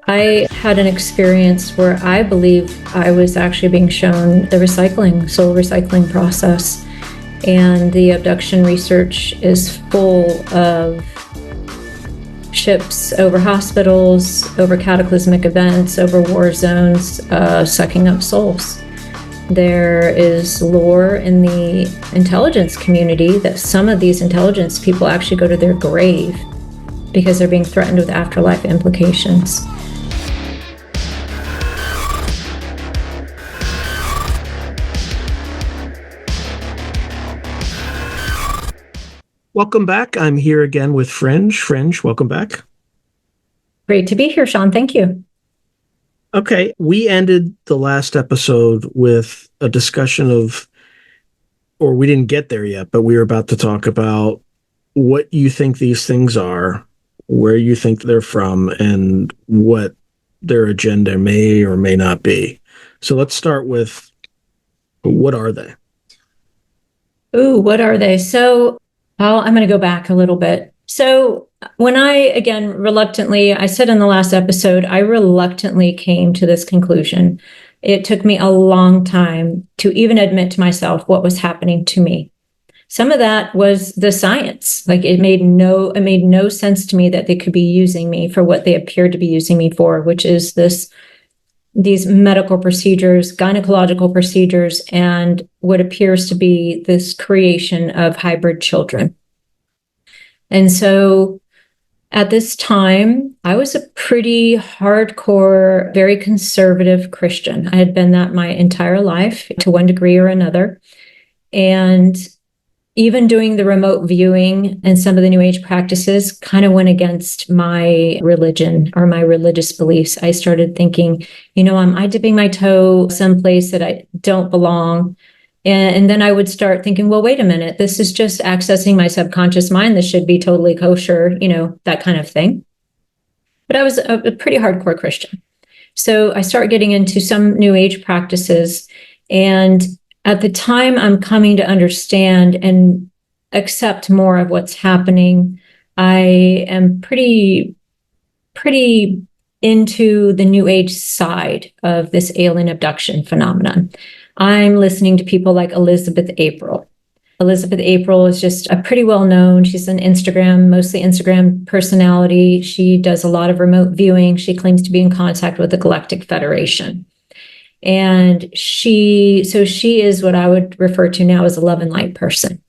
I had an experience where I believe I was actually being shown the soul recycling process. And the abduction research is full of ships over hospitals, over cataclysmic events, over war zones, sucking up souls. There is lore in the intelligence community that some of these intelligence people actually go to their grave because they're being threatened with afterlife implications. Welcome back. I'm here again with Fringe. Fringe, welcome back. Great to be here, Sean. Thank you. Okay, we ended the last episode with a discussion of, or we didn't get there yet, but we were about to talk about what you think these things are, where you think they're from, and what their agenda may or may not be. So let's start with, what are they? Ooh, what are they? So I'm going to go back a little bit. So when I said in the last episode, I reluctantly came to this conclusion. It took me a long time to even admit to myself what was happening to me. Some of that was the science. Like it made no sense to me that they could be using me for what they appeared to be using me for, which is these medical procedures, gynecological procedures, and what appears to be this creation of hybrid children. And so at this time, I was a pretty hardcore, very conservative Christian. I had been that my entire life to one degree or another. And even doing the remote viewing and some of the New Age practices kind of went against my religion or my religious beliefs. I started thinking, am I dipping my toe someplace that I don't belong? And then I would start thinking, well, wait a minute, this is just accessing my subconscious mind. This should be totally kosher, that kind of thing. But I was a pretty hardcore Christian. So I start getting into some New Age practices, and at the time, I'm coming to understand and accept more of what's happening. I am pretty into the New Age side of this alien abduction phenomenon. I'm listening to people like Elizabeth April. Elizabeth April is just a pretty well-known, she's an mostly Instagram personality. She does a lot of remote viewing. She claims to be in contact with the Galactic Federation. And she is what I would refer to now as a love and light person.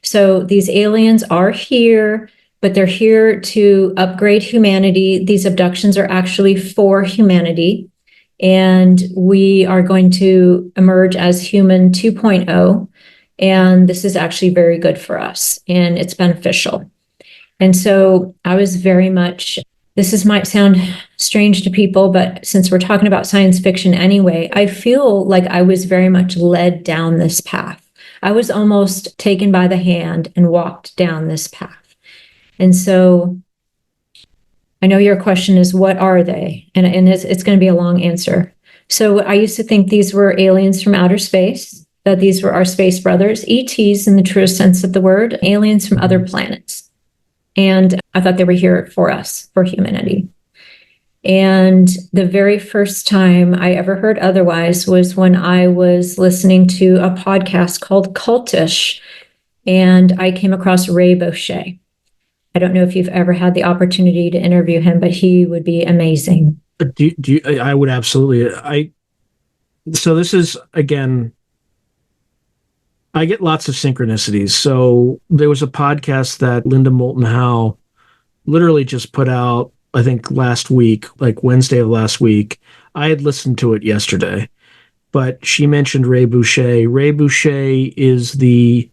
So these aliens are here, but they're here to upgrade humanity. These abductions are actually for humanity. And we are going to emerge as human 2.0. And this is actually very good for us, and it's beneficial. And so I was very much, might sound strange to people, but since we're talking about science fiction anyway, I feel like I was very much led down this path. I was almost taken by the hand and walked down this path. And so I know your question is, what are they? And it's going to be a long answer. So I used to think these were aliens from outer space, that these were our space brothers, ETs in the truest sense of the word, aliens from other planets. And I thought they were here for us, for humanity. And the very first time I ever heard otherwise was when I was listening to a podcast called Cultish, and I came across Ray Boucher. I don't know if you've ever had the opportunity to interview him, but he would be amazing. I would absolutely. So this is, again, I get lots of synchronicities. So there was a podcast that Linda Moulton Howe literally just put out, I think last week, like Wednesday of last week. I had listened to it yesterday, but she mentioned Ray Boucher. Ray Boucher is the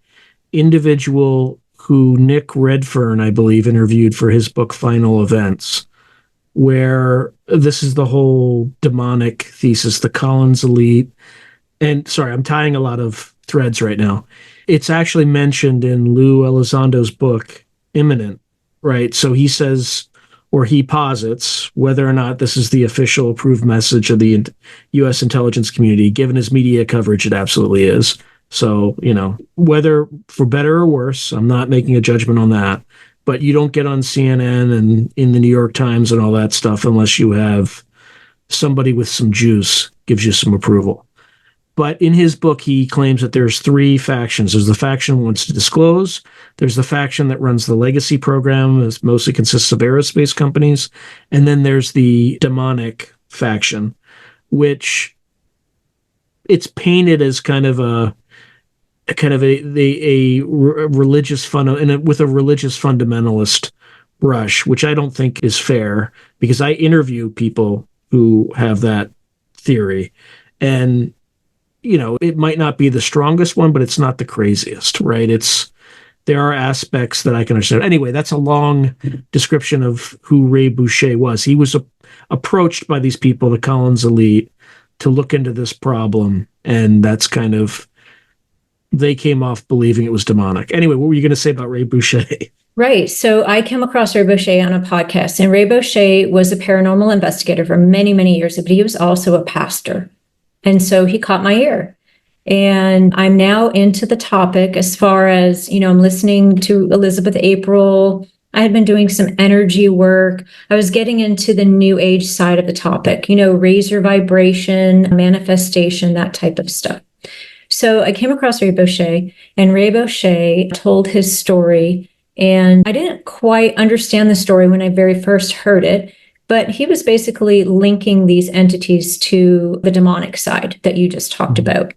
individual who Nick Redfern, I believe, interviewed for his book Final Events, where this is the whole demonic thesis, the Collins elite. And sorry, I'm tying a lot of threads right now. It's actually mentioned in Lou Elizondo's book, Imminent, right? So he says, or he posits, whether or not this is the official approved message of the U.S. intelligence community, given his media coverage, it absolutely is. So, whether for better or worse, I'm not making a judgment on that, but you don't get on CNN and in the New York Times and all that stuff unless you have somebody with some juice gives you some approval. But in his book, he claims that there's three factions. There's the faction who wants to disclose. There's the faction that runs the legacy program, that mostly consists of aerospace companies. And then there's the demonic faction, which it's painted as kind of a religious with a religious fundamentalist brush, which I don't think is fair, because I interview people who have that theory, and it might not be the strongest one, but it's not the craziest, right? There are aspects that I can understand. Anyway, that's a long description of who Ray Boucher was. He was approached by these people, the Collins elite, to look into this problem, and that's kind of, they came off believing it was demonic. Anyway, what were you going to say about Ray Boucher? Right. So I came across Ray Boucher on a podcast, and Ray Boucher was a paranormal investigator for many, many years, but he was also a pastor. And so he caught my ear. And I'm now into the topic as far as, I'm listening to Elizabeth April. I had been doing some energy work. I was getting into the new age side of the topic, raise your vibration, manifestation, that type of stuff. So I came across Ray Boucher, and Ray Boucher told his story. And I didn't quite understand the story when I very first heard it, but he was basically linking these entities to the demonic side that you just talked about.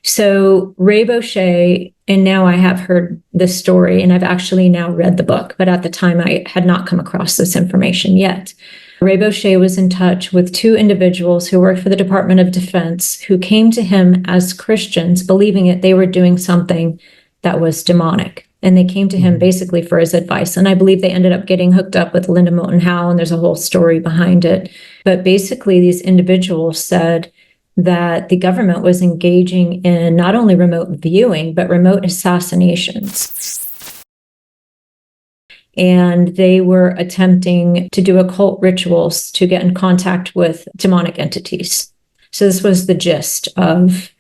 So Ray Boucher, and now I have heard this story, and I've actually now read the book, but at the time I had not come across this information yet. Ray Boucher was in touch with two individuals who worked for the Department of Defense, who came to him as Christians, believing that they were doing something that was demonic. And they came to him basically for his advice. And I believe they ended up getting hooked up with Linda Moulton Howe, and there's a whole story behind it. But basically, these individuals said that the government was engaging in not only remote viewing, but remote assassinations. And they were attempting to do occult rituals to get in contact with demonic entities. So this was the gist of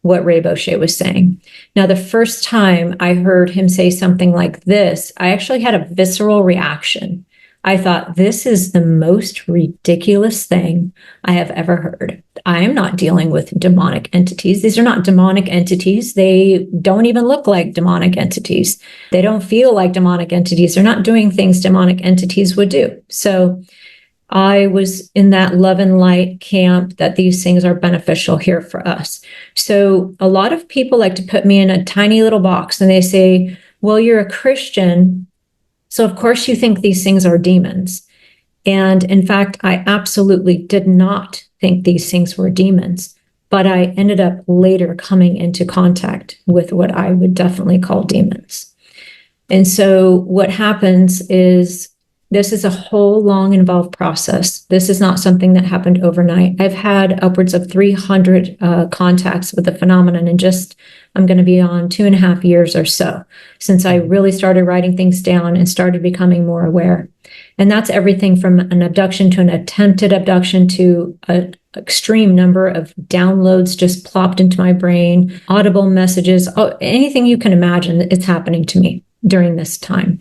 what Ray Boucher was saying. Now, the first time I heard him say something like this, I actually had a visceral reaction. I thought, this is the most ridiculous thing I have ever heard. I am not dealing with demonic entities. These are not demonic entities. They don't even look like demonic entities. They don't feel like demonic entities. They're not doing things demonic entities would do. So I was in that love and light camp that these things are beneficial here for us. So a lot of people like to put me in a tiny little box, and they say, well, you're a Christian, so of course you think these things are demons. And in fact, I absolutely did not think these things were demons, but I ended up later coming into contact with what I would definitely call demons. And so what happens is, this is a whole long involved process. This is not something that happened overnight. I've had upwards of 300 contacts with the phenomenon in I'm going to be on 2.5 years or so since I really started writing things down and started becoming more aware. And that's everything from an abduction to an attempted abduction to an extreme number of downloads just plopped into my brain, audible messages, anything you can imagine, it's happening to me during this time.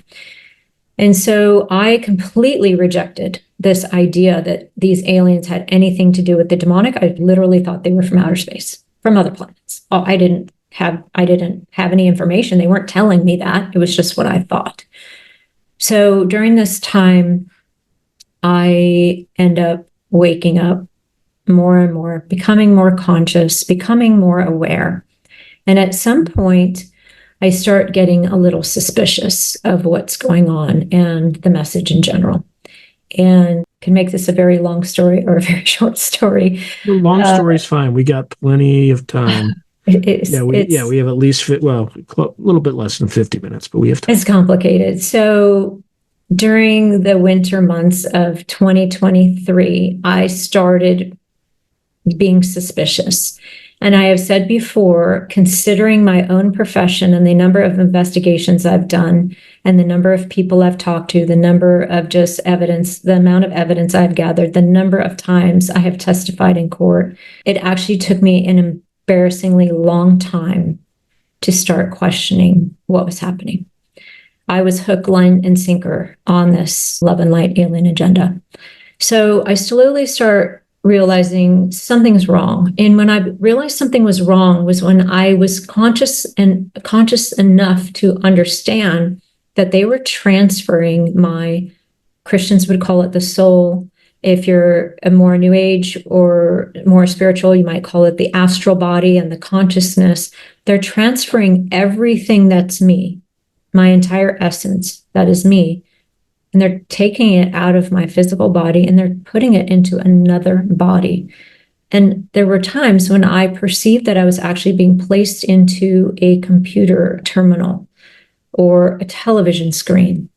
And so I completely rejected this idea that these aliens had anything to do with the demonic. I literally thought they were from outer space, from other planets. I didn't have any information. They weren't telling me that. It was just what I thought. So during this time, I end up waking up more and more, becoming more conscious, becoming more aware. And at some point, I start getting a little suspicious of what's going on and the message in general. And can make this a very long story or a very short story. The long story's fine. We got plenty of time. We have at least, a little bit less than 50 minutes, but we have time. It's complicated. So during the winter months of 2023, I started being suspicious. And I have said before, considering my own profession and the number of investigations I've done and the number of people I've talked to, the number of just evidence, the amount of evidence I've gathered, the number of times I have testified in court, it actually took me an embarrassingly long time to start questioning what was happening. I was hook, line, and sinker on this love and light alien agenda. So I slowly start realizing something's wrong. And when I realized something was wrong was when I was conscious enough to understand that they were transferring my, Christians would call it the soul. If you're a more new age or more spiritual, you might call it the astral body and the consciousness. They're transferring everything that's me, my entire essence, that is me. And they're taking it out of my physical body and they're putting it into another body. And there were times when I perceived that I was actually being placed into a computer terminal or a television screen.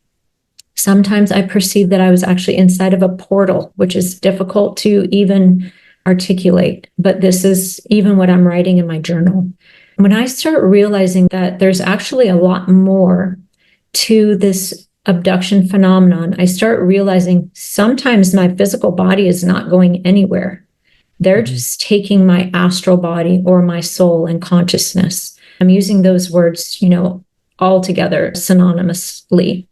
Sometimes I perceived that I was actually inside of a portal, which is difficult to even articulate, but this is even what I'm writing in my journal. When I start realizing that there's actually a lot more to this abduction phenomenon, I start realizing sometimes my physical body is not going anywhere. They're just taking my astral body or my soul and consciousness. I'm using those words, all together synonymously.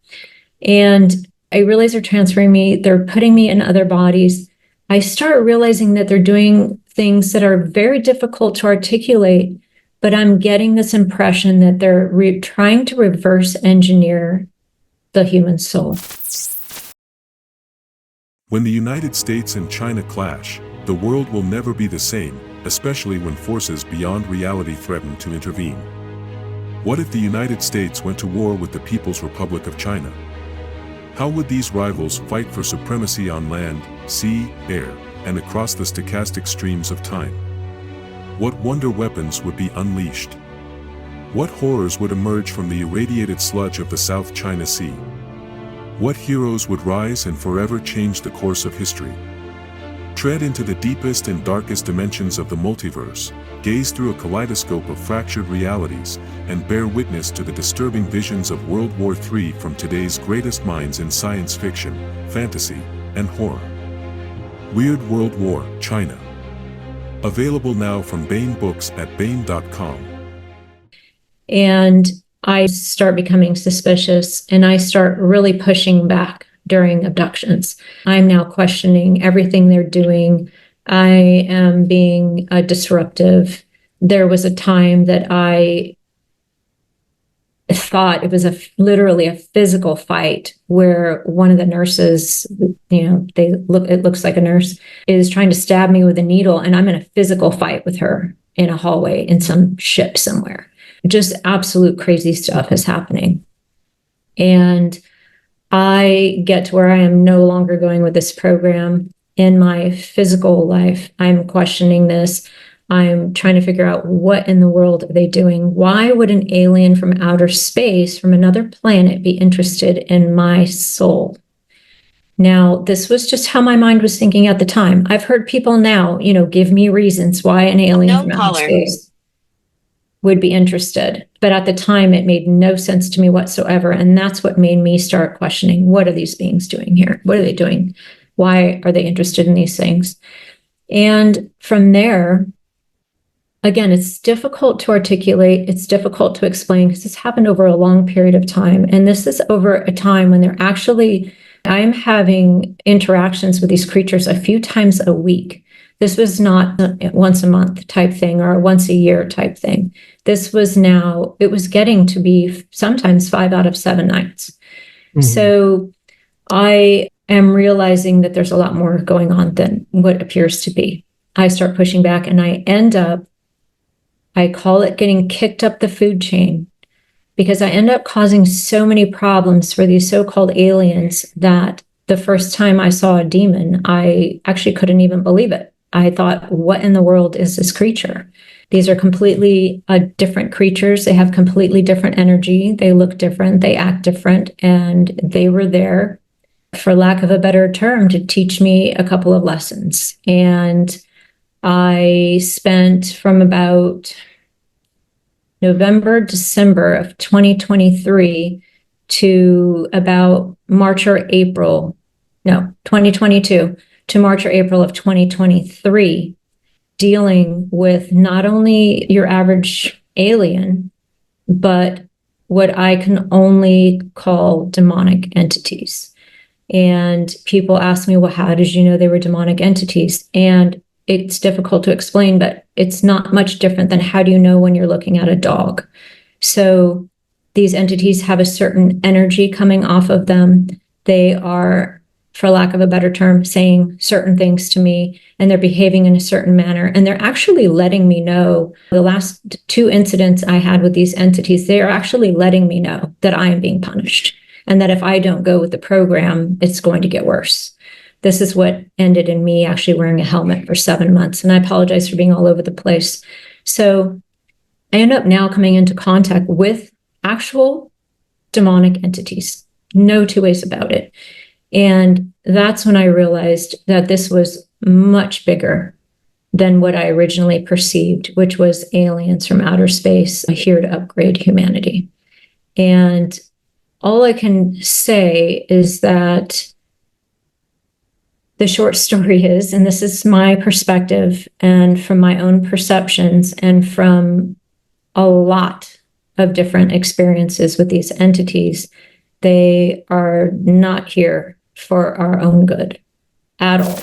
And I realize they're transferring me, they're putting me in other bodies. I start realizing that they're doing things that are very difficult to articulate, but I'm getting this impression that they're trying to reverse engineer the human soul. When the United States and China clash, the world will never be the same, especially when forces beyond reality threaten to intervene. What if the United States went to war with the People's Republic of China? How would these rivals fight for supremacy on land, sea, air, and across the stochastic streams of time? What wonder weapons would be unleashed? What horrors would emerge from the irradiated sludge of the South China Sea? What heroes would rise and forever change the course of history? Tread into the deepest and darkest dimensions of the multiverse, gaze through a kaleidoscope of fractured realities, and bear witness to the disturbing visions of World War III from today's greatest minds in science fiction, fantasy, and horror. Weird World War, China. Available now from Baen Books at baen.com. And I start becoming suspicious and I start really pushing back during abductions. I'm now questioning everything they're doing. I am being disruptive. There was a time that I thought it was literally a physical fight where one of the nurses, it looks like a nurse, is trying to stab me with a needle, and I'm in a physical fight with her in a hallway in some ship somewhere. Just absolute crazy stuff is happening. And I get to where I am no longer going with this program. In my physical life, I'm questioning this. I'm trying to figure out what in the world are they doing? Why would an alien from outer space, from another planet, be interested in my soul? Now, this was just how my mind was thinking at the time. I've heard people now, give me reasons why an alien from outer space would be interested. But at the time, it made no sense to me whatsoever. And that's what made me start questioning, what are these beings doing here? What are they doing? Why are they interested in these things? And from there, again, it's difficult to articulate. It's difficult to explain because this happened over a long period of time. And this is over a time when I'm having interactions with these creatures a few times a week. This was not a once a month type thing or a once a year type thing. It was getting to be sometimes 5 out of 7 nights. Mm-hmm. So I am realizing that there's a lot more going on than what appears to be. I start pushing back and I call it getting kicked up the food chain, because I end up causing so many problems for these so-called aliens that the first time I saw a demon, I actually couldn't even believe it. I thought, what in the world is this creature? These are completely different creatures. They have completely different energy. They look different. They act different. And they were there, for lack of a better term, to teach me a couple of lessons. And I spent from about November, December of 2023 to about 2022 to March or April of 2023, dealing with not only your average alien, but what I can only call demonic entities. And people ask me, well, how did you know they were demonic entities? And it's difficult to explain, but it's not much different than how do you know when you're looking at a dog? So these entities have a certain energy coming off of them. They are, for lack of a better term, saying certain things to me, and they're behaving in a certain manner. And they're actually letting me know, the last 2 incidents I had with these entities, they are actually letting me know that I am being punished, and that if I don't go with the program, it's going to get worse. This is what ended in me actually wearing a helmet for 7 months. And I apologize for being all over the place. So I end up now coming into contact with actual demonic entities. No two ways about it. And that's when I realized that this was much bigger than what I originally perceived, which was aliens from outer space here to upgrade humanity. And all I can say is that the short story is, and this is my perspective and from my own perceptions and from a lot of different experiences with these entities, they are not here for our own good at all.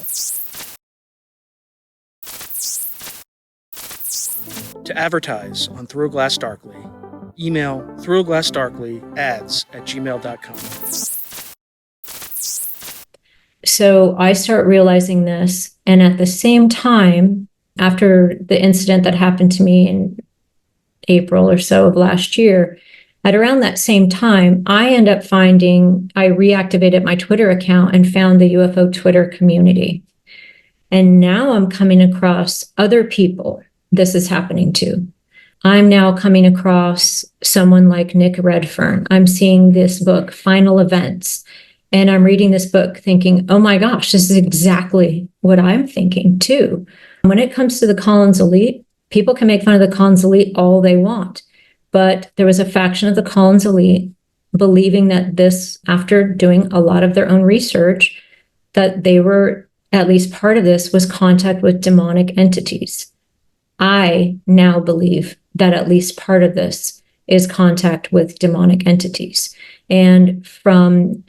To advertise on Through a Glass Darkly, email throughaglassdarkly@gmail.com. So I start realizing this, and at the same time, after the incident that happened to me in April or so of last year, at around that same time, I end up finding, I reactivated my Twitter account and found the UFO Twitter community. And now I'm coming across other people this is happening to. I'm now coming across someone like Nick Redfern. I'm seeing this book, Final Events, and I'm reading this book thinking, oh my gosh, this is exactly what I'm thinking too. When it comes to the Collins elite, people can make fun of the Collins elite all they want. But there was a faction of the Collins elite believing that this, after doing a lot of their own research, that they were, at least part of this was contact with demonic entities. I now believe that at least part of this is contact with demonic entities. And from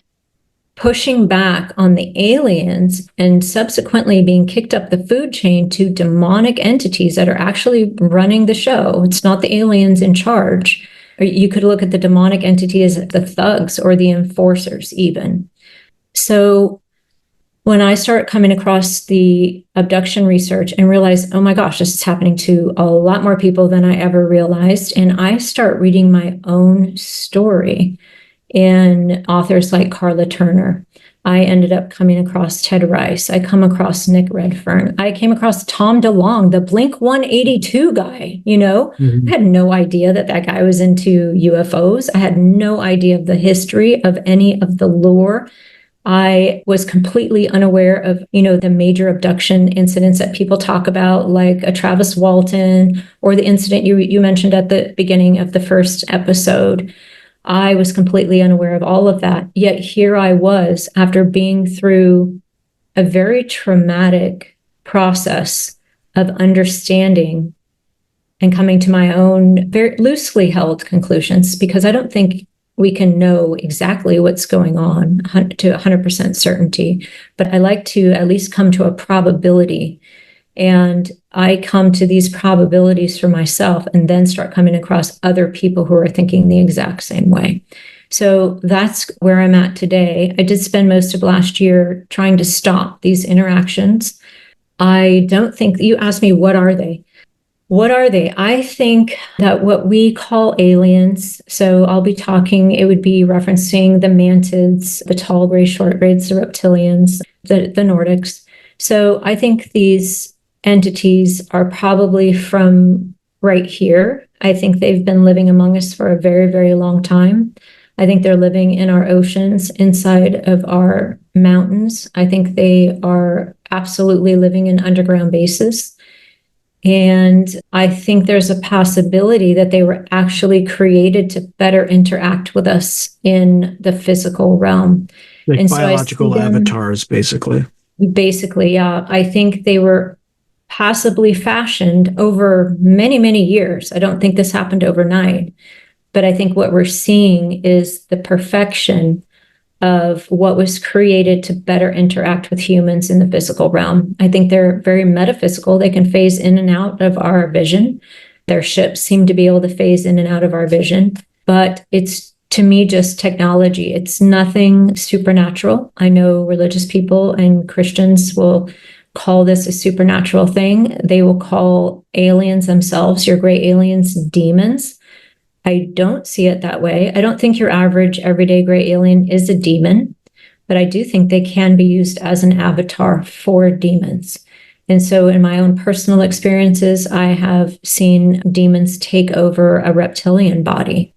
pushing back on the aliens and subsequently being kicked up the food chain to demonic entities that are actually running the show. It's not the aliens in charge. Or you could look at the demonic entity as the thugs or the enforcers even. So when I start coming across the abduction research and realize, oh my gosh, this is happening to a lot more people than I ever realized. And I start reading my own story in authors like Carla Turner. I ended up coming across Ted Rice. I come across Nick Redfern. I came across Tom DeLonge, the Blink 182 guy, I had no idea that that guy was into UFOs. I had no idea of the history of any of the lore. I was completely unaware of, the major abduction incidents that people talk about, like a Travis Walton or the incident you mentioned at the beginning of the first episode. I was completely unaware of all of that. Yet here I was, after being through a very traumatic process of understanding and coming to my own very loosely held conclusions, because I don't think we can know exactly what's going on to 100% certainty. But I like to at least come to a probability. And I come to these probabilities for myself and then start coming across other people who are thinking the exact same way. So that's where I'm at today. I did spend most of last year trying to stop these interactions. I don't think, you asked me, what are they? What are they? I think that what we call aliens, so I'll be talking, it would be referencing the mantids, the tall gray, short grades, the reptilians, the Nordics. So I think these entities are probably from right here. I think they've been living among us for a very, very long time. I think they're living in our oceans, inside of our mountains. I think they are absolutely living in underground bases. And I think there's a possibility that they were actually created to better interact with us in the physical realm. Like and biological so avatars, basically. Basically, yeah. I think they were possibly fashioned over many, many years. I don't think this happened overnight, but I think what we're seeing is the perfection of what was created to better interact with humans in the physical realm. I think they're very metaphysical. They can phase in and out of our vision. Their ships seem to be able to phase in and out of our vision, but it's, to me, just technology. It's nothing supernatural. I know religious people and Christians will call this a supernatural thing. They will call aliens themselves, your gray aliens, demons. I don't see it that way. I don't think your average everyday gray alien is a demon, but I do think they can be used as an avatar for demons. And so in my own personal experiences, I have seen demons take over a reptilian body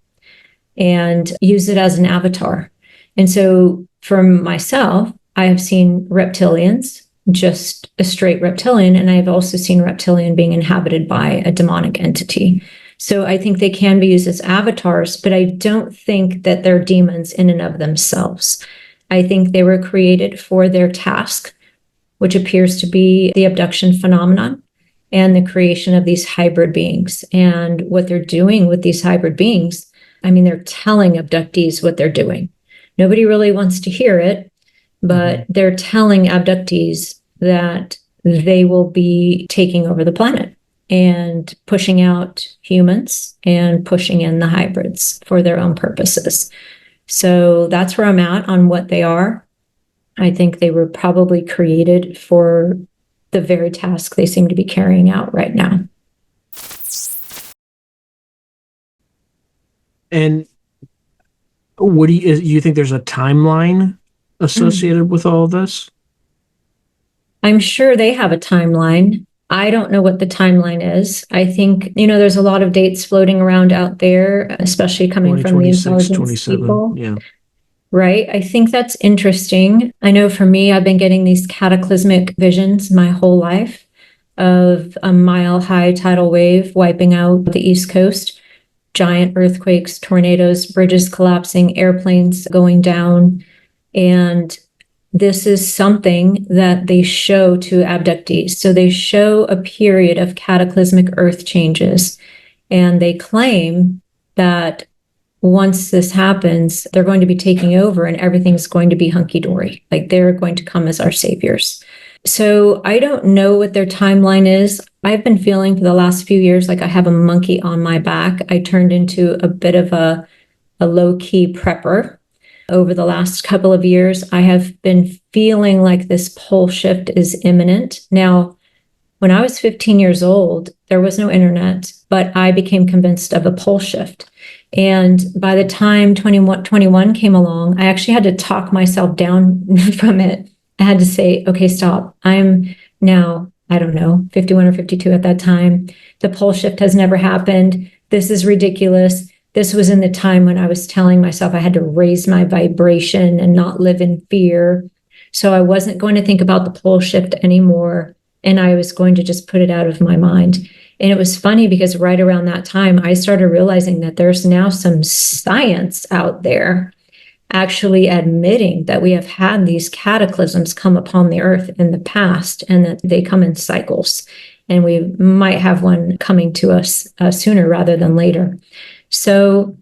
and use it as an avatar. And so for myself, I have seen reptilians, just a straight reptilian, and I've also seen reptilian being inhabited by a demonic entity. So I think they can be used as avatars, but I don't think that they're demons in and of themselves. I think they were created for their task, which appears to be the abduction phenomenon and the creation of these hybrid beings. And what they're doing with these hybrid beings, I mean, they're telling abductees what they're doing. Nobody really wants to hear it, but they're telling abductees that they will be taking over the planet and pushing out humans and pushing in the hybrids for their own purposes. So that's where I'm at on what they are. I think they were probably created for the very task they seem to be carrying out right now. And what do you think there's a timeline associated with all of this? I'm sure they have a timeline. I don't know what the timeline is. I think, there's a lot of dates floating around out there, especially coming from the intelligence people. Yeah. Right. I think that's interesting. I know for me, I've been getting these cataclysmic visions my whole life of a mile-high tidal wave wiping out the East Coast, giant earthquakes, tornadoes, bridges collapsing, airplanes going down. And this is something that they show to abductees. So they show a period of cataclysmic earth changes, and they claim that once this happens, they're going to be taking over and everything's going to be hunky-dory. Like they're going to come as our saviors. So I don't know what their timeline is. I've been feeling for the last few years like I have a monkey on my back. I turned into a bit of a low-key prepper. Over the last couple of years, I have been feeling like this pole shift is imminent. Now, when I was 15 years old, there was no internet, but I became convinced of a pole shift. And by the time 21 came along, I actually had to talk myself down from it. I had to say, okay, stop. I'm now, I don't know, 51 or 52 at that time. The pole shift has never happened. This is ridiculous. This was in the time when I was telling myself I had to raise my vibration and not live in fear. So I wasn't going to think about the pole shift anymore. And I was going to just put it out of my mind. And it was funny because right around that time, I started realizing that there's now some science out there actually admitting that we have had these cataclysms come upon the earth in the past and that they come in cycles. And we might have one coming to us sooner rather than later. So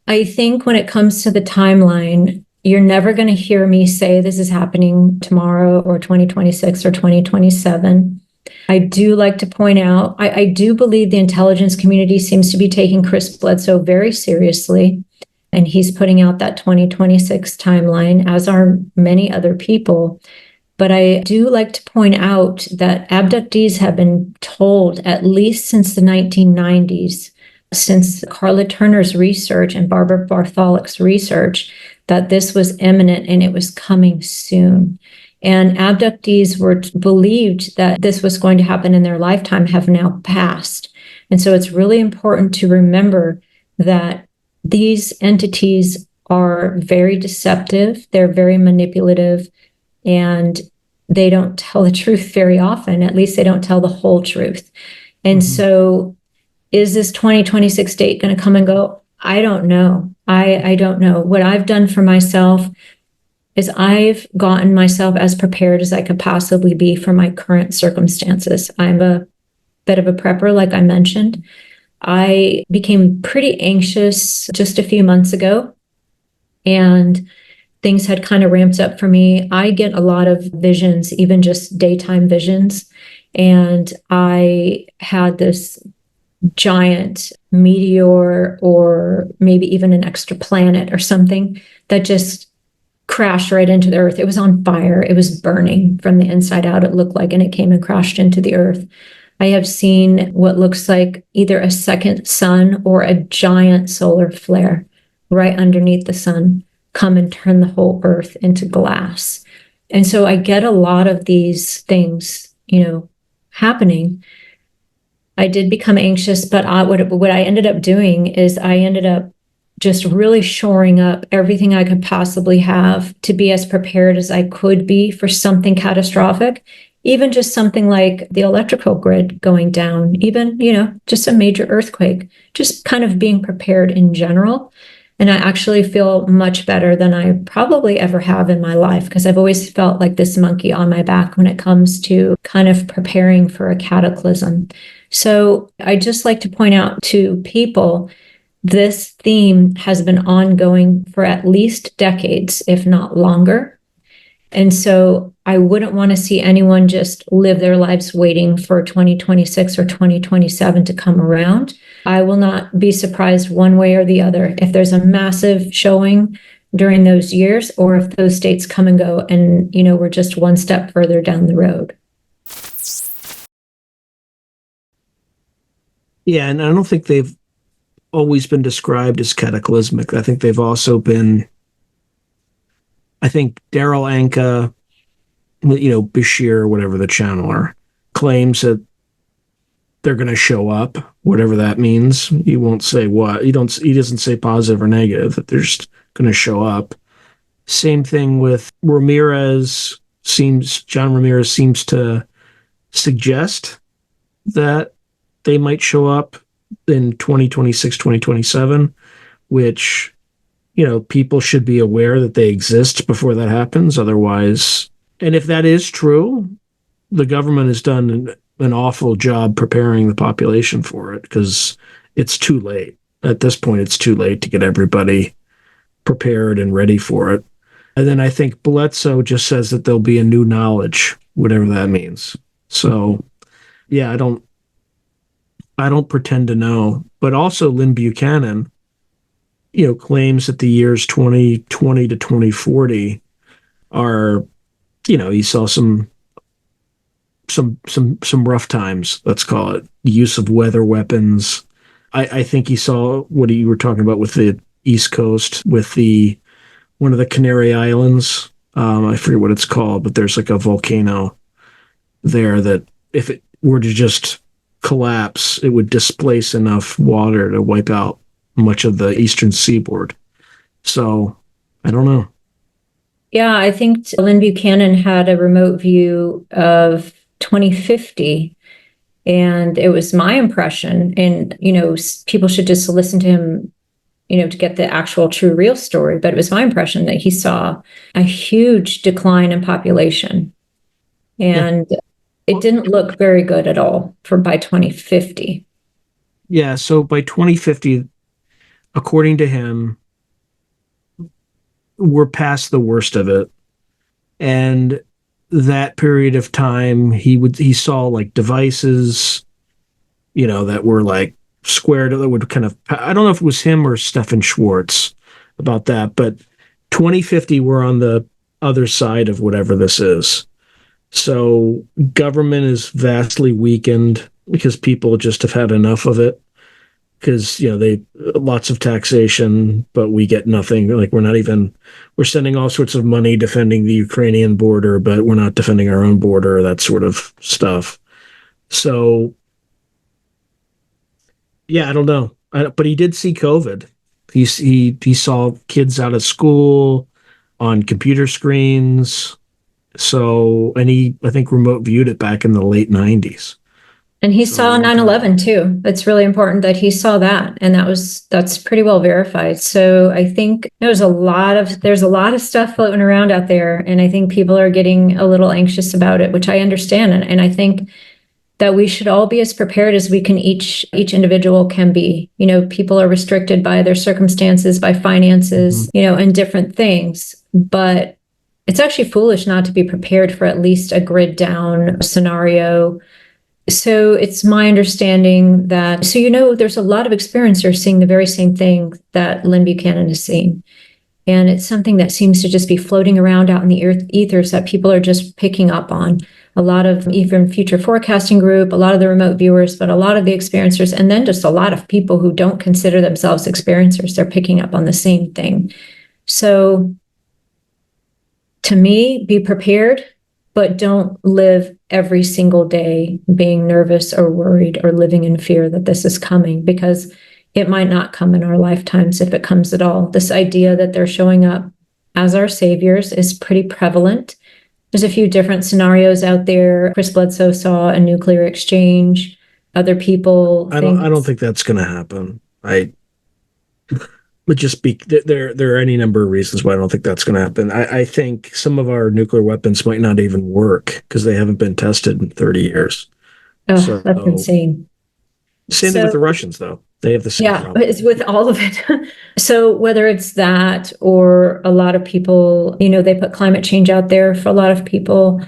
I think when it comes to the timeline, you're never going to hear me say this is happening tomorrow or 2026 or 2027. I do like to point out, I do believe the intelligence community seems to be taking Chris Bledsoe very seriously, and he's putting out that 2026 timeline, as are many other people. But I do like to point out that abductees have been told, at least since the 1990s, since Carla Turner's research and Barbara Bartholock's research, that this was imminent and it was coming soon. And abductees were believed that this was going to happen in their lifetime have now passed. And so it's really important to remember that these entities are very deceptive, they're very manipulative, and they don't tell the truth very often. At least they don't tell the whole truth. And so is this 2026 date going to come and go? I don't know. I don't know. What I've done for myself is I've gotten myself as prepared as I could possibly be for my current circumstances. I'm a bit of a prepper, like I mentioned. I became pretty anxious just a few months ago. and things had kind of ramped up for me. I get a lot of visions, even just daytime visions. And I had this giant meteor or maybe even an extra planet or something that just crashed right into the earth. It was on fire. It was burning from the inside out, it looked like, and it came and crashed into the earth. I have seen what looks like either a second sun or a giant solar flare right underneath the sun come and turn the whole earth into glass. And so I get a lot of these things, happening. I did become anxious, but what I ended up doing is I ended up just really shoring up everything I could possibly have to be as prepared as I could be for something catastrophic, even just something like the electrical grid going down, even, just a major earthquake, just kind of being prepared in general. And I actually feel much better than I probably ever have in my life, because I've always felt like this monkey on my back when it comes to kind of preparing for a cataclysm. So I just like to point out to people, this theme has been ongoing for at least decades, if not longer. And so I wouldn't want to see anyone just live their lives waiting for 2026 or 2027 to come around. I will not be surprised one way or the other if there's a massive showing during those years, or if those dates come and go and, we're just one step further down the road. Yeah, and I don't think they've always been described as cataclysmic. I think they've also been, Daryl Anka, Bashir, whatever the channeler, claims that they're going to show up, whatever that means. He won't say what. He doesn't say positive or negative, that they're just going to show up. Same thing with Ramirez. John Ramirez seems to suggest that they might show up in 2026, 2027, which, people should be aware that they exist before that happens. Otherwise, and if that is true, the government has done an awful job preparing the population for it, because it's too late. At this point, it's too late to get everybody prepared and ready for it. And then I think Bledsoe just says that there'll be a new knowledge, whatever that means. So, yeah, I don't pretend to know. But also Lynn Buchanan, claims that the years 2020 to 2040 are, he saw some rough times, let's call it. The use of weather weapons. I think he saw what you were talking about with the East Coast, with one of the Canary Islands. I forget what it's called, but there's like a volcano there that if it were to just collapse, it would displace enough water to wipe out much of the eastern seaboard. So I don't know. Yeah, I think Lynn Buchanan had a remote view of 2050, and it was my impression, and people should just listen to him, to get the actual true real story, but it was my impression that he saw a huge decline in population, and it didn't look very good at all by 2050. Yeah, so by 2050, according to him, we're past the worst of it. And that period of time, he saw like devices, that were like squared, that would kind of, I don't know if it was him or Stephen Schwartz about that, but 2050, we're on the other side of whatever this is. So government is vastly weakened because people just have had enough of it. Because, they lots of taxation, but we get nothing. Like we're sending all sorts of money defending the Ukrainian border, but we're not defending our own border, that sort of stuff. So, yeah, I don't know. But he did see COVID. He saw kids out of school on computer screens. So, and I think remote viewed it back in the late 90s. And he saw 9/11 too. It's really important that he saw that, and that's pretty well verified. So I think there's a lot of stuff floating around out there, and I think people are getting a little anxious about it, which I understand. And I think that we should all be as prepared as we can, each individual can be. People are restricted by their circumstances, by finances, and different things. But it's actually foolish not to be prepared for at least a grid down scenario. So it's my understanding that, there's a lot of experiencers seeing the very same thing that Lynn Buchanan is seeing. And it's something that seems to just be floating around out in the ethers that people are just picking up on. A lot of even future forecasting group, a lot of the remote viewers, but a lot of the experiencers, and then just a lot of people who don't consider themselves experiencers, they're picking up on the same thing. So to me, be prepared, but don't live every single day being nervous or worried or living in fear that this is coming, because it might not come in our lifetimes if it comes at all. This idea that they're showing up as our saviors is pretty prevalent. There's a few different scenarios out there. Chris Bledsoe saw a nuclear exchange. Other people I don't think that's going to happen. I would just be there. There are any number of reasons why I don't think that's going to happen. I think some of our nuclear weapons might not even work because they haven't been tested in 30 years. Oh, that's insane. Same thing with the Russians, though. They have the same problem. It's with all of it. So whether it's that or a lot of people, they put climate change out there for a lot of people.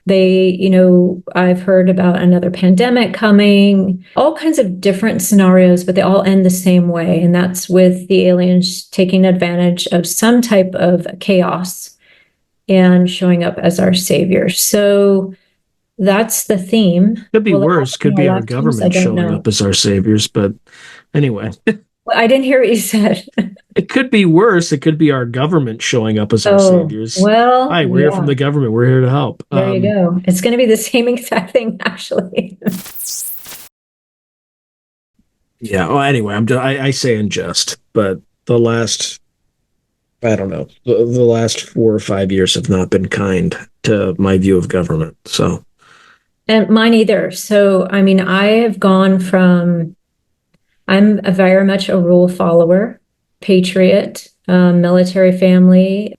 I've heard about another pandemic coming, all kinds of different scenarios, but they all end the same way. And that's with the aliens taking advantage of some type of chaos and showing up as our saviors. So that's the theme. Could be worse. Could be our government showing up as our saviors. But anyway. Well, I didn't hear what you said. It could be worse. It could be our government showing up as our saviors. Well, hi, we're here from the government. We're here to help. There you go. It's going to be the same exact thing, actually. Yeah. Well, anyway, I say in jest, but the last 4 or 5 years have not been kind to my view of government. So. And mine either. So, I have gone from, I'm very much a rule follower, patriot, military family.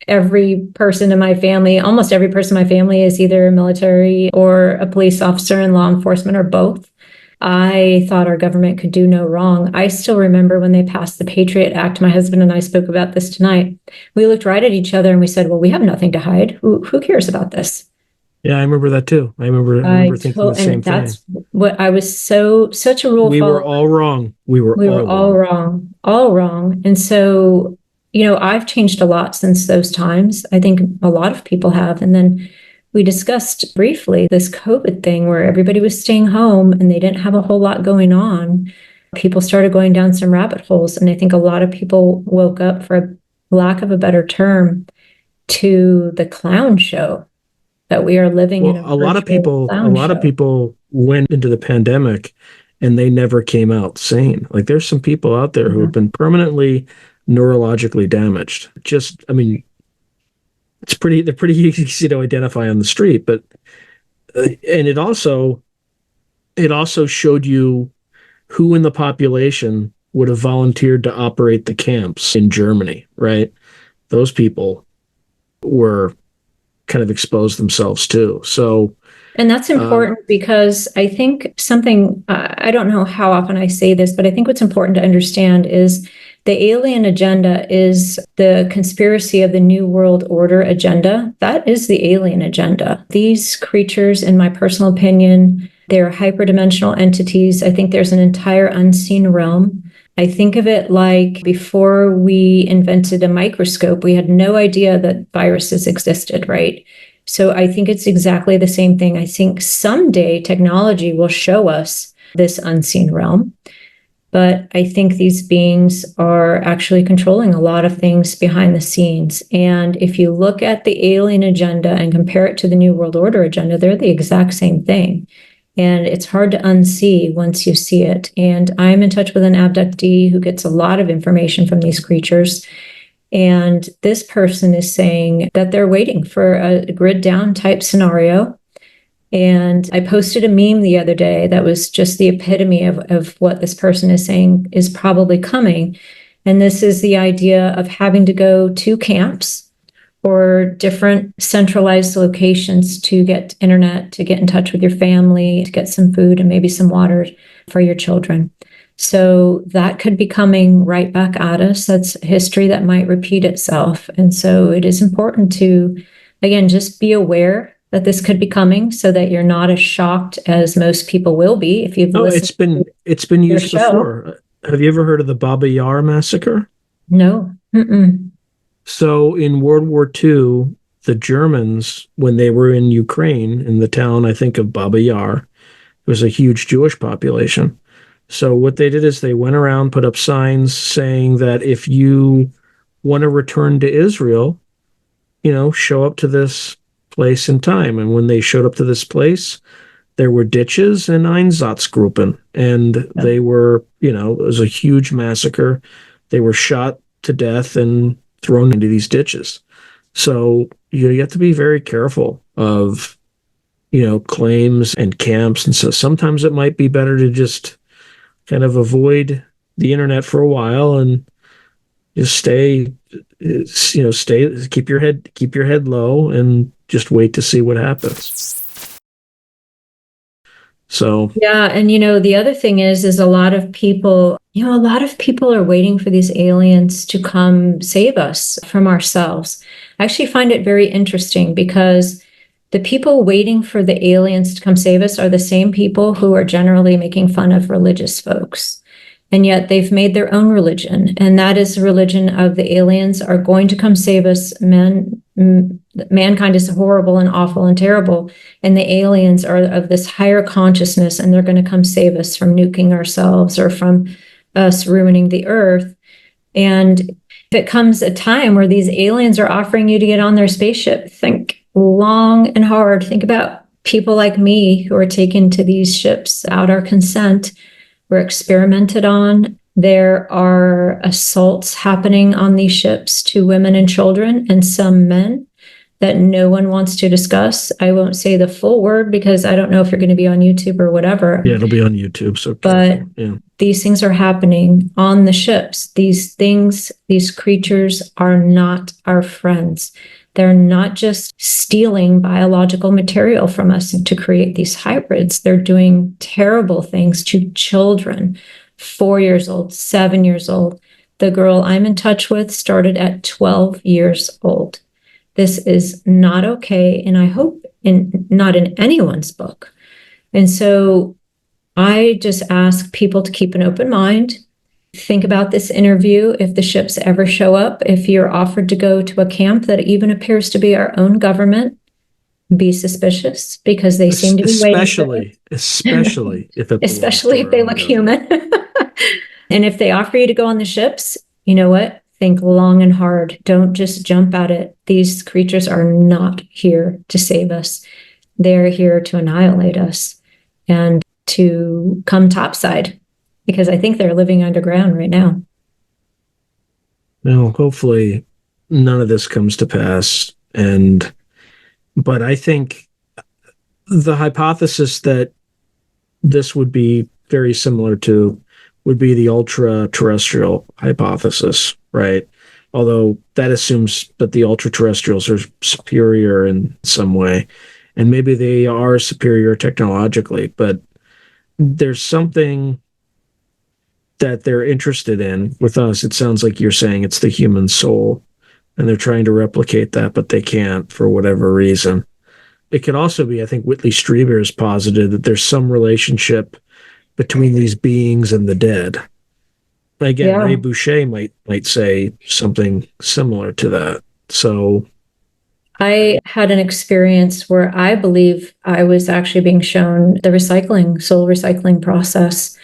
Every person in my family, almost every person in my family is either military or a police officer in law enforcement or both. I thought our government could do no wrong. I still remember when they passed the Patriot Act. My husband and I spoke about this tonight. We looked right at each other and we said, well, we have nothing to hide. Who cares about this? Yeah, I remember that too. I remember thinking the same thing. That's what I was such a rule. We were all wrong. We were all wrong. And so, I've changed a lot since those times. I think a lot of people have. And then we discussed briefly this COVID thing where everybody was staying home and they didn't have a whole lot going on. People started going down some rabbit holes. And I think a lot of people woke up, for lack of a better term, to the clown show that we are living in. A lot of people went into the pandemic and they never came out sane. Like, there's some people out there who have been permanently neurologically damaged. They're pretty easy to identify on the street, but and it also showed you who in the population would have volunteered to operate the camps in Germany, right? Those people were kind of exposed themselves too. So, and that's important because I think something, I don't know how often I say this, but I think what's important to understand is the alien agenda is the conspiracy of the New World Order agenda. That is the alien agenda. These creatures, in my personal opinion, they're hyperdimensional entities. I think there's an entire unseen realm. I think of it like before we invented a microscope, we had no idea that viruses existed, right? So I think it's exactly the same thing. I think someday technology will show us this unseen realm. But I think these beings are actually controlling a lot of things behind the scenes. And if you look at the alien agenda and compare it to the New World Order agenda, they're the exact same thing. And it's hard to unsee once you see it. And I'm in touch with an abductee who gets a lot of information from these creatures. And this person is saying that they're waiting for a grid down type scenario. And I posted a meme the other day that was just the epitome of what this person is saying is probably coming. And this is the idea of having to go to camps or different centralized locations to get internet, to get in touch with your family, to get some food and maybe some water for your children. So that could be coming right back at us. That's history that might repeat itself. And so it is important to, again, just be aware that this could be coming so that you're not as shocked as most people will be if you've listened. It's been used before. Have you ever heard of the Baba Yar massacre? No. Mm-mm. So in World War II, the Germans, when they were in Ukraine, in the town, I think, of Baba Yar, there was a huge Jewish population. So what they did is they went around, put up signs saying that if you want to return to Israel, show up to this place in time. And when they showed up to this place, there were ditches and Einsatzgruppen. And they were, it was a huge massacre. They were shot to death and thrown into these ditches. So you have to be very careful of, claims and camps. And so sometimes it might be better to just kind of avoid the internet for a while and just keep your head low and just wait to see what happens. So yeah, and the other thing is a lot of people are waiting for these aliens to come save us from ourselves. I actually find it very interesting because the people waiting for the aliens to come save us are the same people who are generally making fun of religious folks. And yet they've made their own religion, and that is the religion of the aliens are going to come save us. Mankind is horrible and awful and terrible, and the aliens are of this higher consciousness, and they're going to come save us from nuking ourselves or from us ruining the earth. And if it comes a time where these aliens are offering you to get on their spaceship, think long and hard. Think about people like me who are taken to these ships without our consent. We're experimented on. There are assaults happening on these ships to women and children and some men that no one wants to discuss. I won't say the full word because I don't know if you're going to be on YouTube or whatever. Yeah, it'll be on YouTube. So, but these things are happening on the ships. These creatures are not our friends. They're not just stealing biological material from us to create these hybrids. They're doing terrible things to children, 4 years old, 7 years old. The girl I'm in touch with started at 12 years old. This is not okay, and I hope not in anyone's book. And so I just ask people to keep an open mind. Think about this interview. If the ships ever show up, if you're offered to go to a camp that even appears to be our own government, be suspicious because they seem to be especially if they look human. And if they offer you to go on the ships, you know what? Think long and hard. Don't just jump at it. These creatures are not here to save us. They're here to annihilate us and to come topside, because I think they're living underground right now. Well, hopefully none of this comes to pass. But I think the hypothesis that this would be very similar to would be the ultra-terrestrial hypothesis, right? Although that assumes that the ultra-terrestrials are superior in some way, and maybe they are superior technologically, but there's something that they're interested in with us. It sounds like you're saying it's the human soul, and they're trying to replicate that, but they can't for whatever reason. It could also be, I think Whitley Strieber has posited that there's some relationship between these beings and the dead. Again, Ray Boucher might say something similar to that. So I had an experience where I believe I was actually being shown the soul recycling process.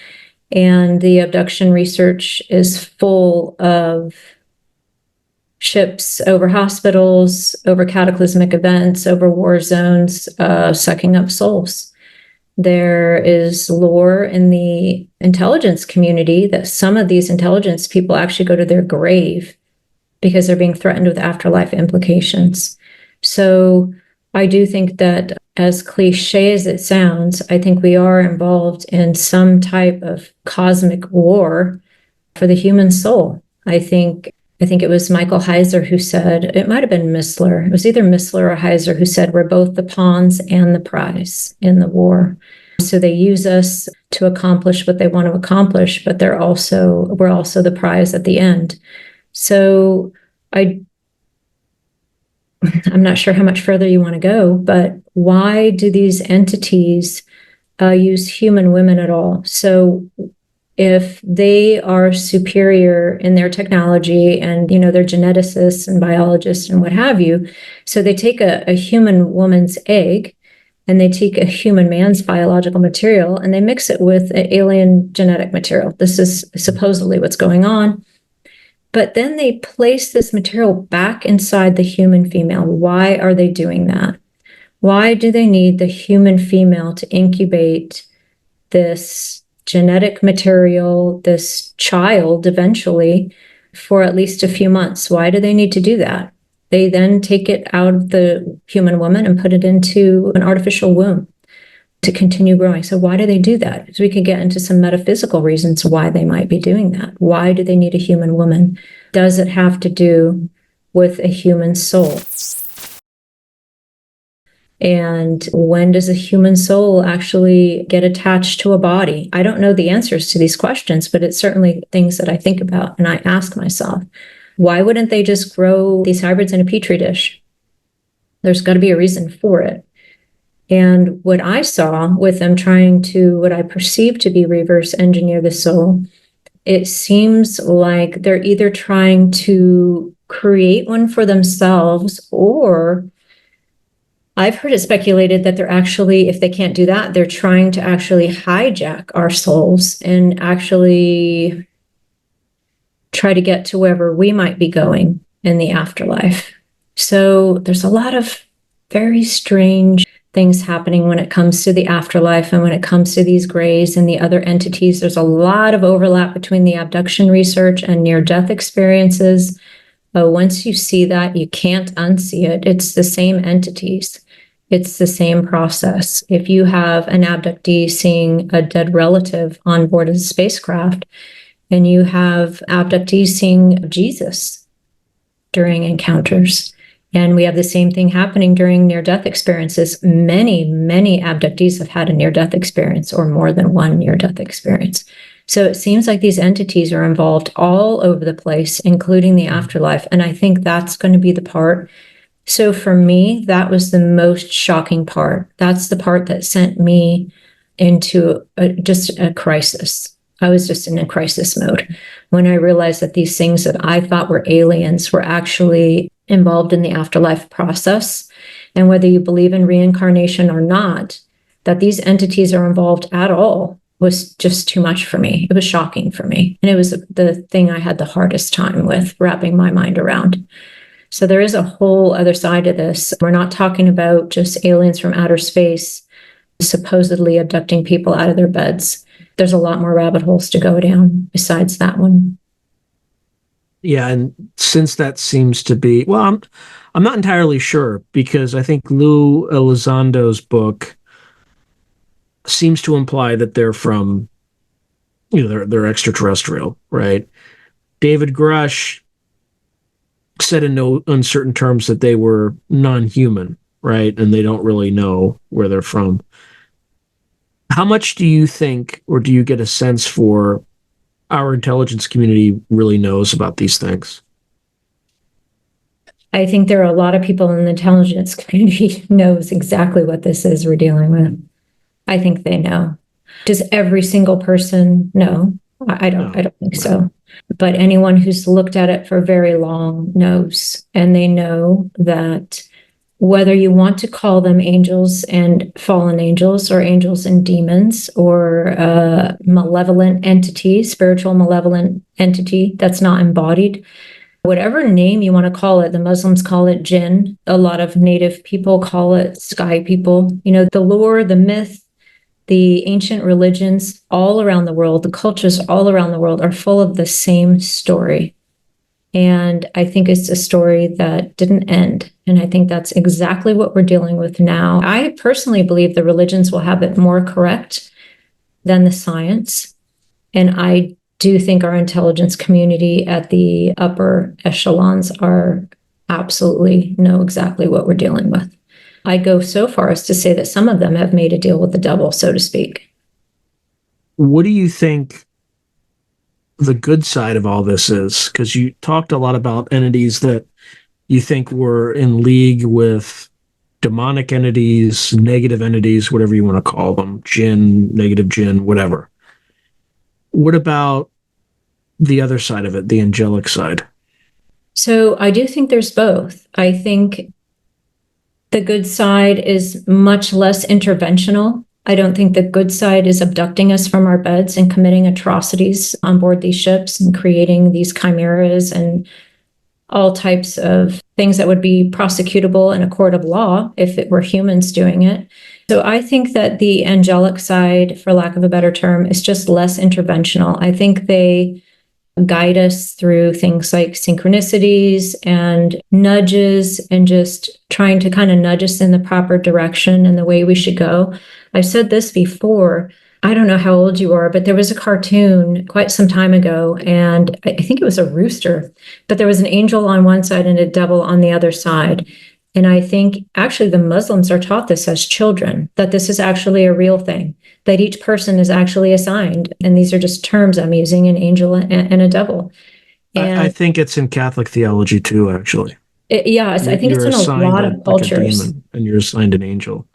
And the abduction research is full of ships over hospitals, over cataclysmic events, over war zones, sucking up souls. There is lore in the intelligence community that some of these intelligence people actually go to their grave because they're being threatened with afterlife implications. So I do think that, as cliche as it sounds, I think we are involved in some type of cosmic war for the human soul. I think I think it was Michael Heiser who said, it might have been Missler. It was either Missler or Heiser who said, we're both the pawns and the prize in the war. So they use us to accomplish what they want to accomplish, but we're also the prize at the end. So I'm not sure how much further you want to go, but why do these entities use human women at all? So if they are superior in their technology and, they're geneticists and biologists and what have you, so they take a human woman's egg and they take a human man's biological material and they mix it with an alien genetic material. This is supposedly what's going on. But then they place this material back inside the human female. Why are they doing that? Why do they need the human female to incubate this genetic material, this child eventually, for at least a few months? Why do they need to do that? They then take it out of the human woman and put it into an artificial womb to continue growing. So why do they do that? Because we could get into some metaphysical reasons why they might be doing that. Why do they need a human woman? Does it have to do with a human soul? And when does a human soul actually get attached to a body? I don't know the answers to these questions, but it's certainly things that I think about and I ask myself. Why wouldn't they just grow these hybrids in a petri dish? There's got to be a reason for it. And what I saw with them trying to, what I perceive to be reverse engineer the soul, it seems like they're either trying to create one for themselves, or I've heard it speculated that they're actually, if they can't do that, they're trying to actually hijack our souls and actually try to get to wherever we might be going in the afterlife. So there's a lot of very strange things happening when it comes to the afterlife and when it comes to these grays and the other entities. There's a lot of overlap between the abduction research and near-death experiences. But once you see that, you can't unsee it. It's the same entities. It's the same process. If you have an abductee seeing a dead relative on board a spacecraft, and you have abductees seeing Jesus during encounters, and we have the same thing happening during near-death experiences. Many, many abductees have had a near-death experience or more than one near-death experience. So it seems like these entities are involved all over the place, including the afterlife. And I think that's going to be the part. So for me, that was the most shocking part. That's the part that sent me into just a crisis. I was just in a crisis mode when I realized that these things that I thought were aliens were actually involved in the afterlife process. And whether you believe in reincarnation or not, that these entities are involved at all was just too much for me. It was shocking for me. And it was the thing I had the hardest time with wrapping my mind around. So there is a whole other side to this. We're not talking about just aliens from outer space supposedly abducting people out of their beds. There's a lot more rabbit holes to go down besides that one. Yeah, and since that seems to be, well, I'm not entirely sure, because I think Lou Elizondo's book seems to imply that they're from, they're extraterrestrial, right? David Grush said in no uncertain terms that they were non-human, right? And they don't really know where they're from. How much do you think, or do you get a sense for, our intelligence community really knows about these things? I think there are a lot of people in the intelligence community who knows exactly what this is we're dealing with. I think they know. Does every single person know? I don't think so. But anyone who's looked at it for very long knows. And they know that whether you want to call them angels and fallen angels, or angels and demons, or malevolent entity, spiritual malevolent entity that's not embodied, whatever name you want to call it, the Muslims call it jinn. A lot of native people call it sky people. The lore, the myth, the ancient religions all around the world, the cultures all around the world are full of the same story. And I think it's a story that didn't end. And I think that's exactly what we're dealing with now. I personally believe the religions will have it more correct than the science. And I do think our intelligence community at the upper echelons are absolutely know exactly what we're dealing with. I go so far as to say that some of them have made a deal with the devil, so to speak. What do you think the good side of all this is? Because you talked a lot about entities that you think were in league with demonic entities, negative entities, whatever you want to call them, jinn, negative jinn, whatever. What about the other side of it, the angelic side? So I do think there's both. I think the good side is much less interventional. I don't think the good side is abducting us from our beds and committing atrocities on board these ships and creating these chimeras and all types of things that would be prosecutable in a court of law if it were humans doing it. So I think that the angelic side, for lack of a better term, is just less interventional. I think they guide us through things like synchronicities and nudges and just trying to kind of nudge us in the proper direction and the way we should go. I've said this before. I don't know how old you are, but there was a cartoon quite some time ago, and I think it was a rooster, but there was an angel on one side and a devil on the other side. And I think actually the Muslims are taught this as children, that this is actually a real thing, that each person is actually assigned. And these are just terms I'm using, an angel and a devil. And I think it's in Catholic theology too, actually. Yes, I think it's in a lot of cultures. Like a demon, and you're assigned an angel.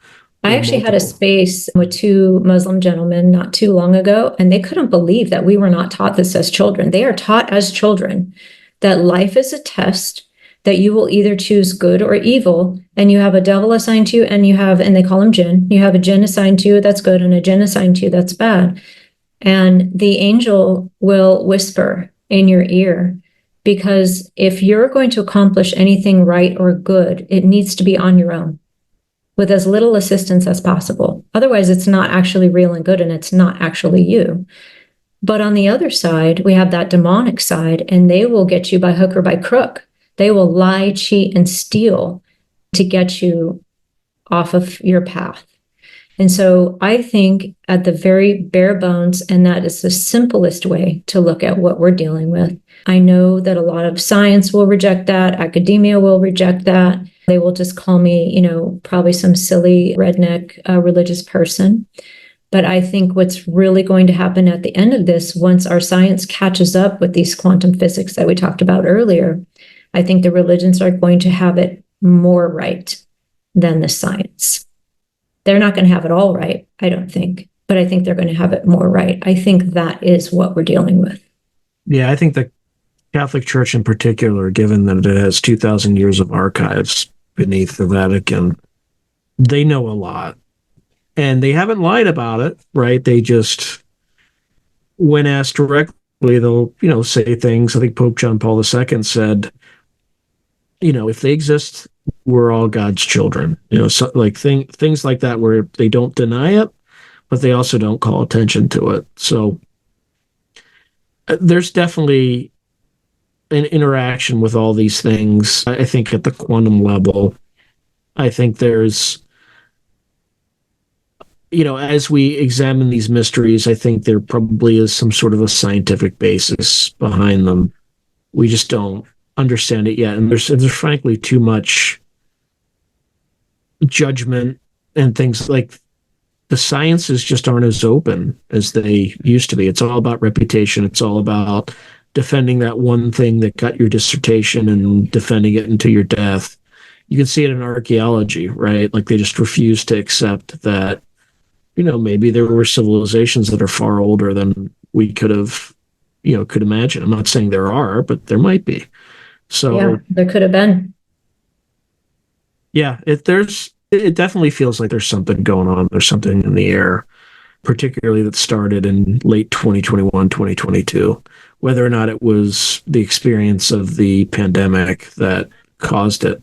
I actually had a space with two Muslim gentlemen not too long ago, and they couldn't believe that we were not taught this as children. They are taught as children that life is a test, that you will either choose good or evil, and you have a devil assigned to you, and they call him jinn. You have a jinn assigned to you that's good, and a jinn assigned to you that's bad. And the angel will whisper in your ear, because if you're going to accomplish anything right or good, it needs to be on your own, with as little assistance as possible. Otherwise, it's not actually real and good, and it's not actually you. But on the other side, we have that demonic side, and they will get you by hook or by crook. They will lie, cheat, and steal to get you off of your path. And so I think at the very bare bones, and that is the simplest way to look at what we're dealing with. I know that a lot of science will reject that. Academia will reject that. They will just call me, probably some silly redneck religious person. But I think what's really going to happen at the end of this, once our science catches up with these quantum physics that we talked about earlier, I think the religions are going to have it more right than the science. They're not going to have it all right, I don't think, but I think they're going to have it more right. I think that is what we're dealing with. Yeah, I think the Catholic Church in particular, given that it has 2,000 years of archives beneath the Vatican, they know a lot. And they haven't lied about it, right? They just, when asked directly, they'll, say things. I think Pope John Paul II said, if they exist, we're all God's children. So like things like that, where they don't deny it, but they also don't call attention to it. So there's definitely an interaction with all these things. I think at the quantum level, I think there's, as we examine these mysteries, I think there probably is some sort of a scientific basis behind them. We just don't understand it yet. And there's frankly too much judgment and things like the sciences just aren't as open as they used to be. It's all about reputation. It's all about defending that one thing that got your dissertation and defending it until your death. You can see it in archaeology, right? Like they just refuse to accept that, maybe there were civilizations that are far older than we could imagine. I'm not saying there are, but there might be. So yeah, there could have been. Yeah, it definitely feels like there's something going on. There's something in the air, particularly that started in late 2021, 2022. Whether or not it was the experience of the pandemic that caused it.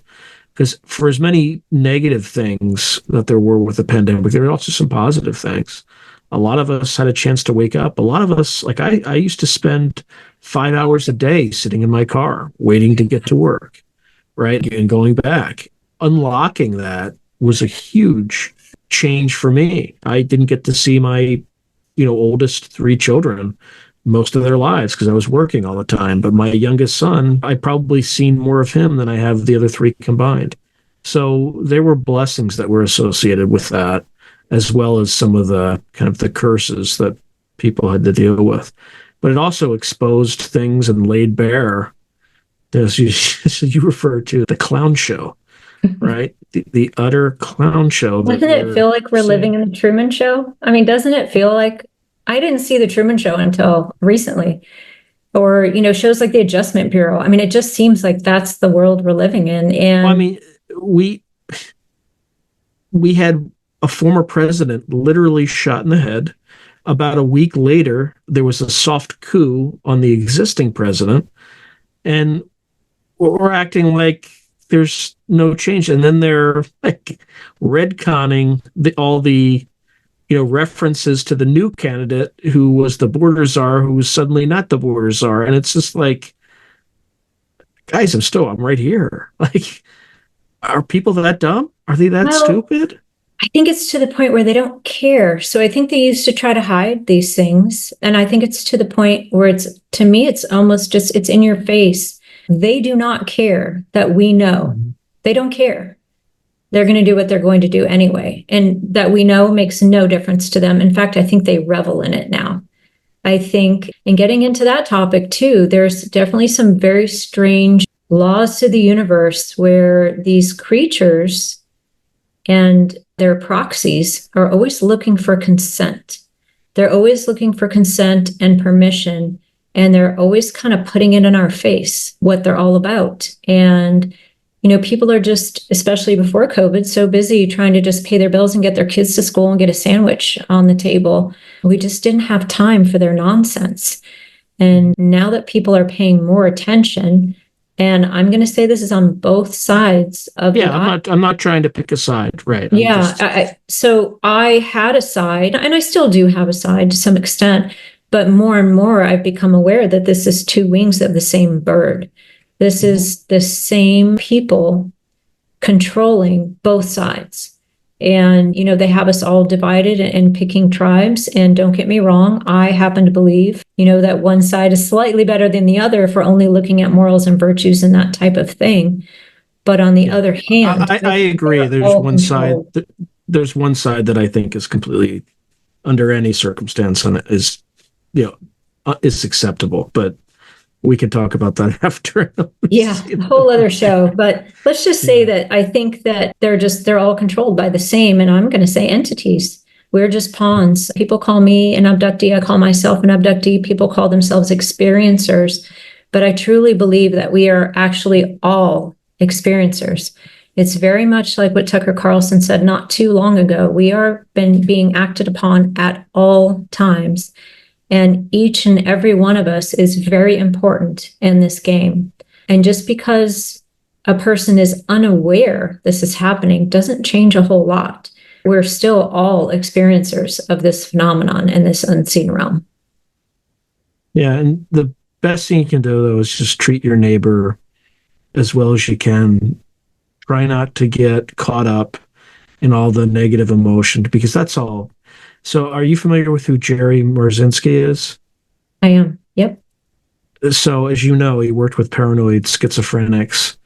Because for as many negative things that there were with the pandemic, there were also some positive things. A lot of us had a chance to wake up. A lot of us, like I used to spend 5 hours a day sitting in my car waiting to get to work, right? And going back. Unlocking that was a huge change for me. I didn't get to see my, oldest 3 children most of their lives because I was working all the time. But my youngest son, I probably seen more of him than I have the other three combined. So there were blessings that were associated with that, as well as some of the kind of the curses that people had to deal with. But it also exposed things and laid bare, as you refer to, the clown show, right? The utter clown show. Doesn't it feel like we're living in the Truman Show? I mean, doesn't it feel like I didn't see the Truman Show until recently, or, shows like the Adjustment Bureau. I mean, it just seems like that's the world we're living in. And well, I mean, we had a former president literally shot in the head. About a week later, there was a soft coup on the existing president, and we're acting like there's no change. And then they're like retconning all the references to the new candidate who was the border czar, who was suddenly not the border czar. And it's just like, guys, I'm right here. Like, are people that dumb? Are they that stupid? I think it's to the point where they don't care. So I think they used to try to hide these things. And I think it's to the point where to me, it's almost just, it's in your face. They do not care that we know. They don't care. They're going to do what they're going to do anyway. And that we know makes no difference to them. In fact, I think they revel in it now. I think in getting into that topic too, there's definitely some very strange laws to the universe where these creatures and their proxies are always looking for consent. They're always looking for consent and permission. And they're always kind of putting it in our face, what they're all about. And people are just, especially before COVID, so busy trying to just pay their bills and get their kids to school and get a sandwich on the table. We just didn't have time for their nonsense. And now that people are paying more attention, and I'm going to say this is on both sides of the I'm not trying to pick a side, right? So I had a side, and I still do have a side to some extent, but more and more I've become aware that this is two wings of the same bird. This is the same people controlling both sides. And, they have us all divided and picking tribes. And don't get me wrong, I happen to believe, that one side is slightly better than the other if we're only looking at morals and virtues and that type of thing. But on the other hand, I agree. There's one side. There's one side that I think is completely, under any circumstance, and is acceptable. But we can talk about that after. Yeah, a whole other show. But let's just say that I think that they're all controlled by the same, and I'm going to say entities. We're just pawns. People call me an abductee. I call myself an abductee. People call themselves experiencers. But I truly believe that we are actually all experiencers. It's very much like what Tucker Carlson said not too long ago. We are being acted upon at all times. And each and every one of us is very important in this game. And just because a person is unaware this is happening doesn't change a whole lot. We're still all experiencers of this phenomenon in this unseen realm. Yeah, and the best thing you can do, though, is just treat your neighbor as well as you can. Try not to get caught up in all the negative emotion, because that's all. So are you familiar with who Jerry Marzinski is? I am. Yep. So as you know, he worked with paranoid schizophrenics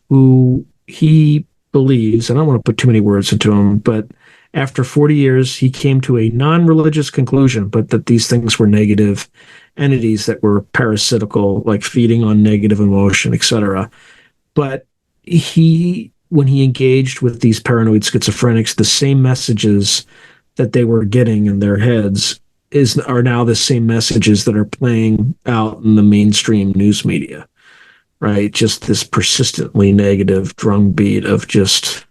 who he believes, and I don't want to put too many words into him, but after 40 years, he came to a non-religious conclusion, but that these things were negative entities that were parasitical, like feeding on negative emotion, etc. But when he engaged with these paranoid schizophrenics, the same messages that they were getting in their heads are now the same messages that are playing out in the mainstream news media, right? Just this persistently negative drumbeat of just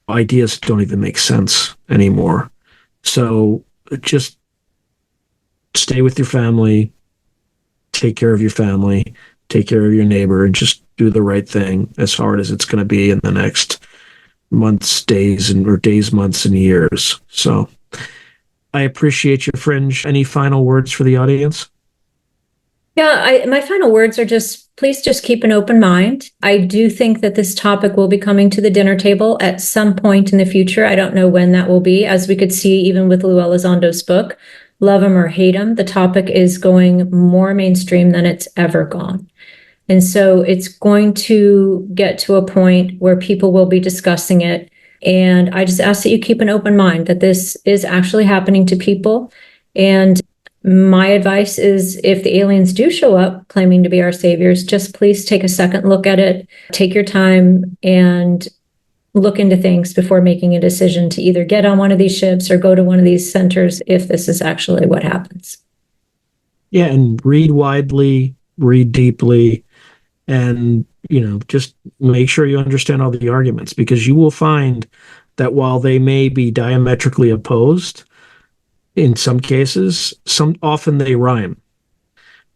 ideas don't even make sense anymore. So just stay with your family, take care of your family, take care of your neighbor, and just do the right thing, as hard as it's going to be in the next months, days, months, and years. So I appreciate your Fringe. Any final words for the audience? Yeah, my final words are just, please just keep an open mind. I do think that this topic will be coming to the dinner table at some point in the future. I don't know when that will be, as we could see even with Lou Elizondo's book. love them or hate them, the topic is going more mainstream than it's ever gone. And so it's going to get to a point where people will be discussing it. And I just ask that you keep an open mind that this is actually happening to people. And my advice is, if the aliens do show up claiming to be our saviors, just please take a second look at it, take your time, and look into things before making a decision to either get on one of these ships or go to one of these centers if this is actually what happens. Yeah, and read widely, read deeply, and just make sure you understand all the arguments, because you will find that while they may be diametrically opposed, in some cases, often they rhyme,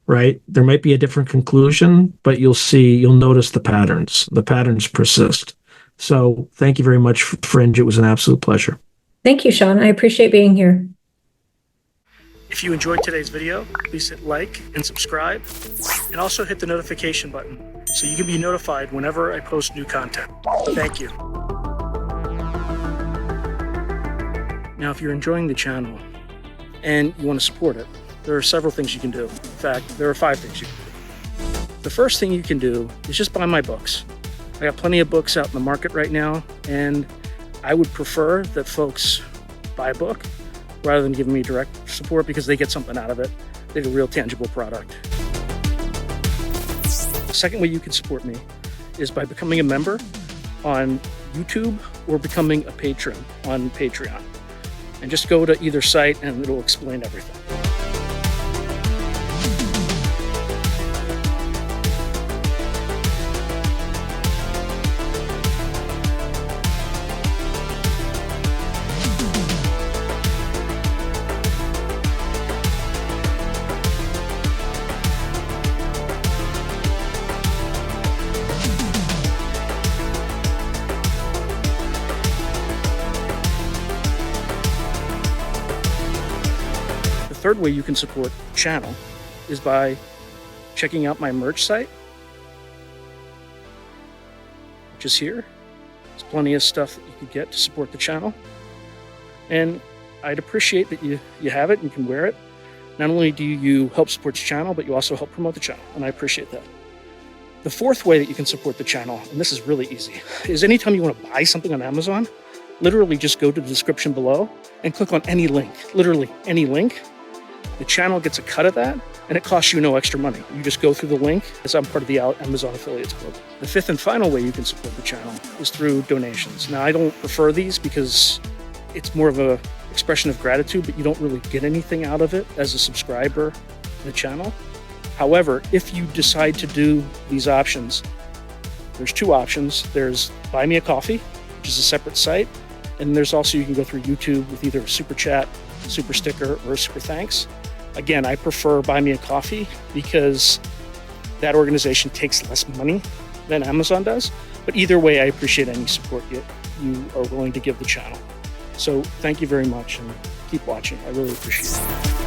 right? There might be a different conclusion, but you'll notice the patterns. The patterns persist. So thank you very much, Fringe. It was an absolute pleasure. Thank you, Sean. I appreciate being here. If you enjoyed today's video, please hit like and subscribe, and also hit the notification button so you can be notified whenever I post new content. Thank you. Now, if you're enjoying the channel and you want to support it, there are several things you can do. In fact, there are 5 things you can do. The first thing you can do is just buy my books. I got plenty of books out in the market right now, and I would prefer that folks buy a book rather than giving me direct support, because they get something out of it. They get a real tangible product. The second way you can support me is by becoming a member on YouTube or becoming a patron on Patreon. And just go to either site and it'll explain everything. The third way you can support the channel is by checking out my merch site, which is here. There's plenty of stuff that you could get to support the channel. And I'd appreciate that you have it and you can wear it. Not only do you help support the channel, but you also help promote the channel, and I appreciate that. The fourth way that you can support the channel, and this is really easy, is anytime you want to buy something on Amazon, literally just go to the description below and click on any link, literally any link. The channel gets a cut of that, and it costs you no extra money. You just go through the link, as I'm part of the Amazon Affiliates Club. The fifth and final way you can support the channel is through donations. Now, I don't prefer these because it's more of a expression of gratitude, but you don't really get anything out of it as a subscriber to the channel. However, if you decide to do these options, there's 2 options. There's Buy Me a Coffee, which is a separate site, and there's also, you can go through YouTube with either a super chat, super sticker, or a super thanks. Again, I prefer Buy Me a Coffee because that organization takes less money than Amazon does. But either way, I appreciate any support you are willing to give the channel. So thank you very much, and keep watching. I really appreciate it.